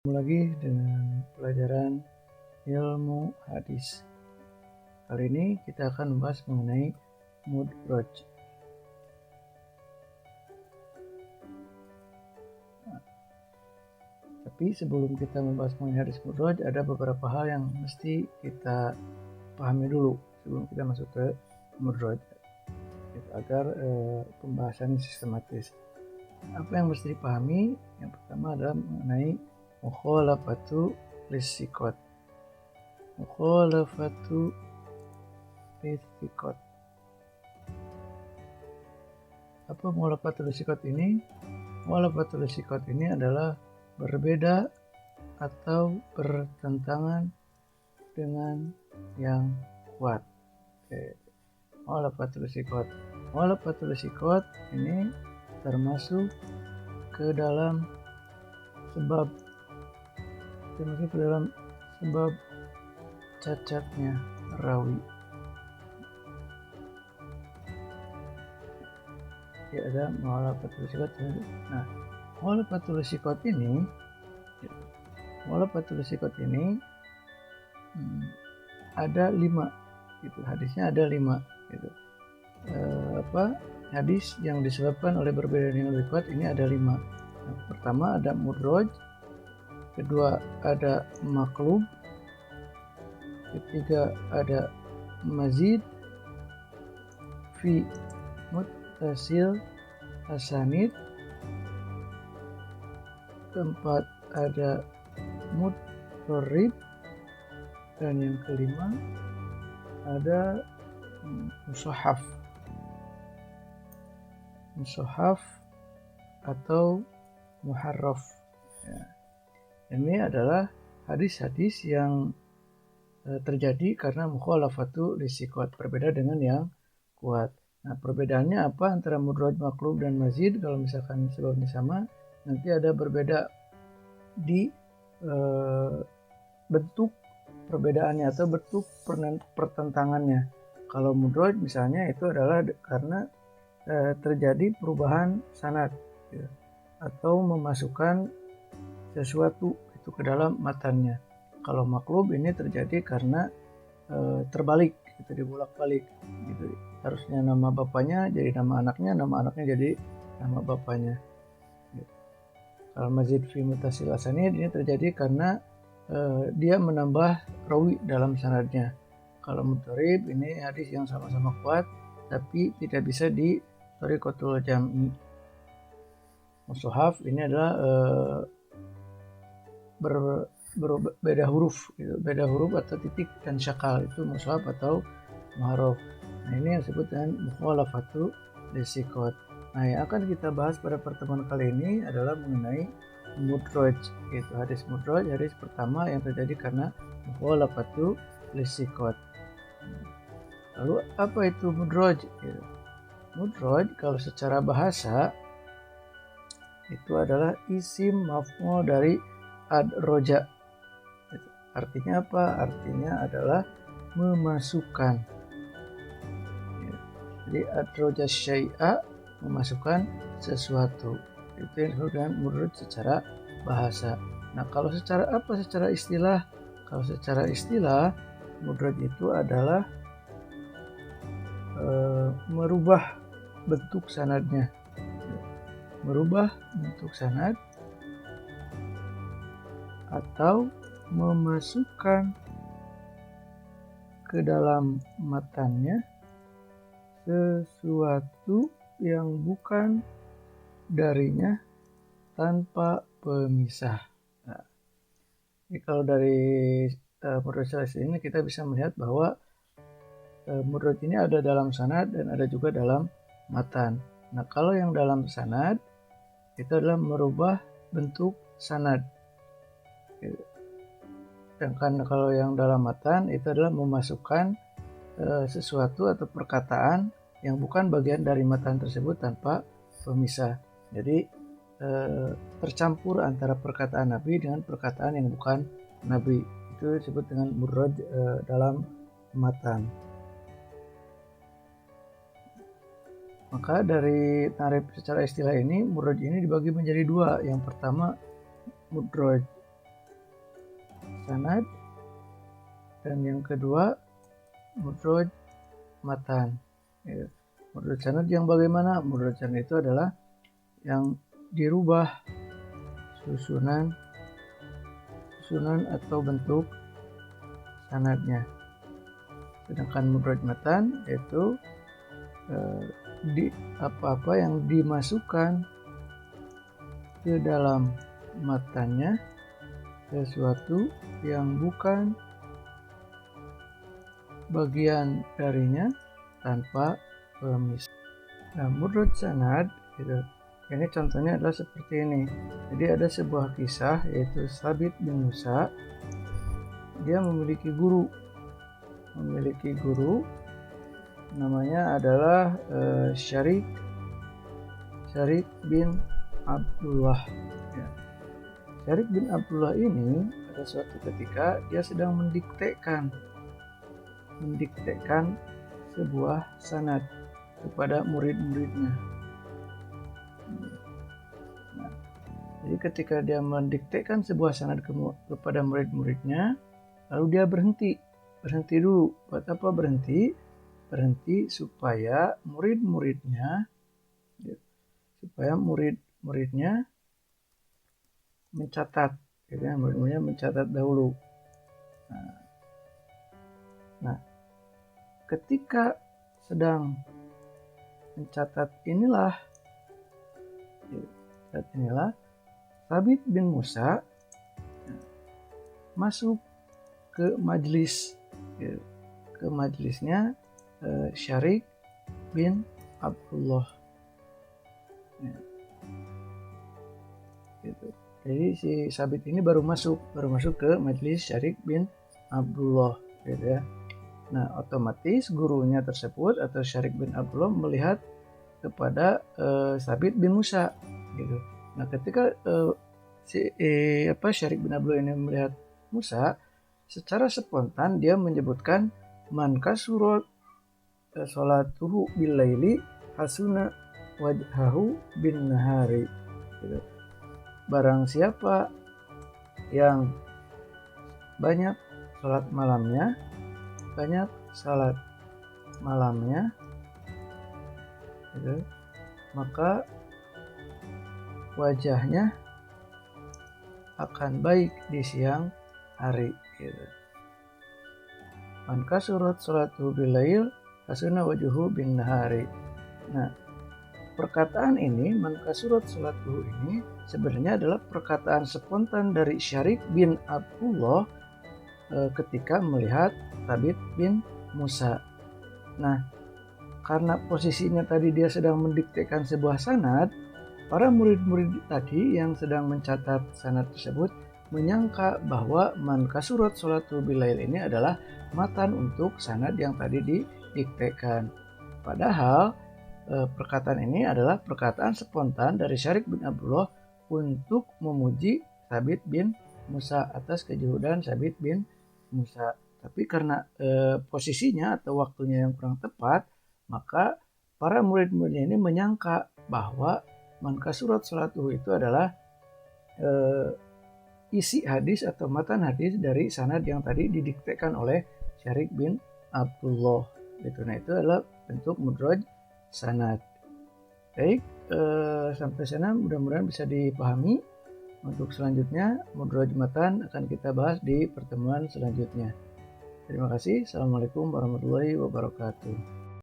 Ketemu lagi dengan pelajaran ilmu hadis. Kali ini kita akan membahas mengenai mudraj. Tapi sebelum kita membahas mengenai hadis mudraj, ada beberapa hal yang mesti kita pahami dulu sebelum kita masuk ke mudraj, agar pembahasan sistematis. Apa yang mesti dipahami? Yang pertama adalah mengenai mukhalafatu lissiqat. Mukhalafatu lissiqat. Apa mukhalafatu lissiqat ini? Mukhalafatu lissiqat ini adalah berbeda atau bertentangan dengan yang kuat. Mukhalafatu lissiqat. Mukhalafatu lissiqat ini termasuk ke dalam sebab cacatnya rawi. Ya, ada mukhalafatul siqat. Nah, mukhalafatul siqat ini ada 5 gitu. Hadisnya ada 5 gitu. Hadis yang disebabkan oleh berbeda yang lebih kuat ini ada 5. Nah, pertama ada mudraj, kedua ada maqlub, ketiga ada mazid fi muttasil asanid, keempat ada mudharrib, dan yang kelima ada mushahaf atau muharraf. Ya. Ini adalah hadis-hadis yang terjadi karena mukhalafatu lissiqat, berbeda dengan yang kuat. Nah, perbedaannya apa antara mudraj, maqlub, dan mazid? Kalau misalkan sebabnya sama, nanti ada berbeda di bentuk perbedaannya atau bentuk pertentangannya. Kalau mudraj misalnya itu adalah karena terjadi perubahan sanad ya, atau memasukkan sesuatu itu ke dalam matanya. Kalau maqlub ini terjadi karena terbalik, itu dibolak-balik gitu. Harusnya nama bapaknya jadi nama anaknya jadi nama bapaknya. Gitu. Kalau mazid fi muttasil asanid ini terjadi karena dia menambah rawi dalam sanadnya. Kalau mudharrib ini hadis yang sama-sama kuat tapi tidak bisa di thariqatul jam'i. Mushaf ini adalah berbeda huruf gitu. Beda huruf atau titik dan syakal, itu mushaf atau muharraf. Nah, ini yang disebut dengan mukhalafatu lissiqat. Nah, yang akan kita bahas pada pertemuan kali ini adalah mengenai mudraj, yaitu hadis mudraj, hadis pertama yang terjadi karena mukhalafatu lissiqat. Lalu apa itu mudraj? Mudraj kalau secara bahasa itu adalah isim maf'ul dari adroja. Artinya apa? Artinya adalah memasukkan. Jadi adroja syai'a, memasukkan sesuatu. Itu yang disebut dengan mudraj secara bahasa. Nah, kalau secara apa? Secara istilah. Kalau secara istilah, mudraj itu adalah merubah bentuk sanadnya. Merubah bentuk sanad atau memasukkan ke dalam matanya sesuatu yang bukan darinya tanpa pemisah. Nah, ini kalau dari mudraj ini kita bisa melihat bahwa mudraj ini ada dalam sanad dan ada juga dalam matan. Nah, kalau yang dalam sanad itu adalah merubah bentuk sanad. Sedangkan kalau yang dalam matan itu adalah memasukkan sesuatu atau perkataan yang bukan bagian dari matan tersebut tanpa pemisah. Jadi tercampur antara perkataan Nabi dengan perkataan yang bukan Nabi. Itu disebut dengan mudraj dalam matan. Maka dari tarif secara istilah ini, mudraj ini dibagi menjadi 2. Yang pertama mudraj sanad, dan yang kedua mudroj matan. Ya. Mudroj sanad yang bagaimana? Mudroj sanad itu adalah yang dirubah susunan atau bentuk sanadnya. Sedangkan mudroj matan yaitu di apa-apa yang dimasukkan ke dalam matanya sesuatu yang bukan bagian darinya tanpa pemisah. Nah, mudroj sanad gitu. Ini contohnya adalah seperti ini. Jadi ada sebuah kisah yaitu Sabit bin Musa. Dia memiliki guru namanya adalah Syarik bin Abdullah. Ya. Syarik bin Abdullah ini pada suatu ketika dia sedang mendiktekan sebuah sanad kepada murid-muridnya. Nah, jadi ketika dia mendiktekan sebuah sanad kepada murid-muridnya, lalu dia berhenti dulu. Buat apa berhenti? Berhenti supaya murid-muridnya mencatat, gitu ya, murid-muridnya mencatat dahulu. Nah, ketika sedang mencatat inilah Sabit bin Musa masuk ke majelisnya Syarik bin Abdullah. Ya. Gitu. Jadi si Sabit ini baru masuk ke majelis Syarik bin Abdullah, gitu ya. Nah, otomatis gurunya tersebut atau Syarik bin Abdullah melihat kepada Sabit bin Musa, gitu. Nah, ketika Syarik bin Abdullah ini melihat Musa, secara spontan dia menyebutkan man kasurat sholatuhu bil laili hasuna wajhahu bin nahari, gitu. Barang siapa yang banyak salat malamnya, gitu, maka wajahnya akan baik di siang hari, gitu. Man kasurat sholatuhu bil lail hasuna wajhuhu bin nahari. Nah, perkataan ini man kasurat sholatuhu ini sebenarnya adalah perkataan spontan dari Syarik bin Abdullah ketika melihat Sabit bin Musa. Nah, karena posisinya tadi dia sedang mendiktekan sebuah sanad, para murid-murid tadi yang sedang mencatat sanad tersebut menyangka bahwa man kasurat sholatuhu bil lail ini adalah matan untuk sanad yang tadi didiktekan. Padahal perkataan ini adalah perkataan spontan dari Syarik bin Abdullah untuk memuji Sabit bin Musa atas kejuhudan Sabit bin Musa. Tapi karena posisinya atau waktunya yang kurang tepat, maka para murid-muridnya ini menyangka bahwa man kasurat sholatuhu itu adalah isi hadis atau matan hadis dari sanad yang tadi didiktekan oleh Syarik bin Abdullah. Nah, itu adalah bentuk mudroj sanad. Baik, sampai sana mudah-mudahan bisa dipahami. Untuk selanjutnya, mudroj matan akan kita bahas di pertemuan selanjutnya. Terima kasih. Assalamualaikum warahmatullahi wabarakatuh.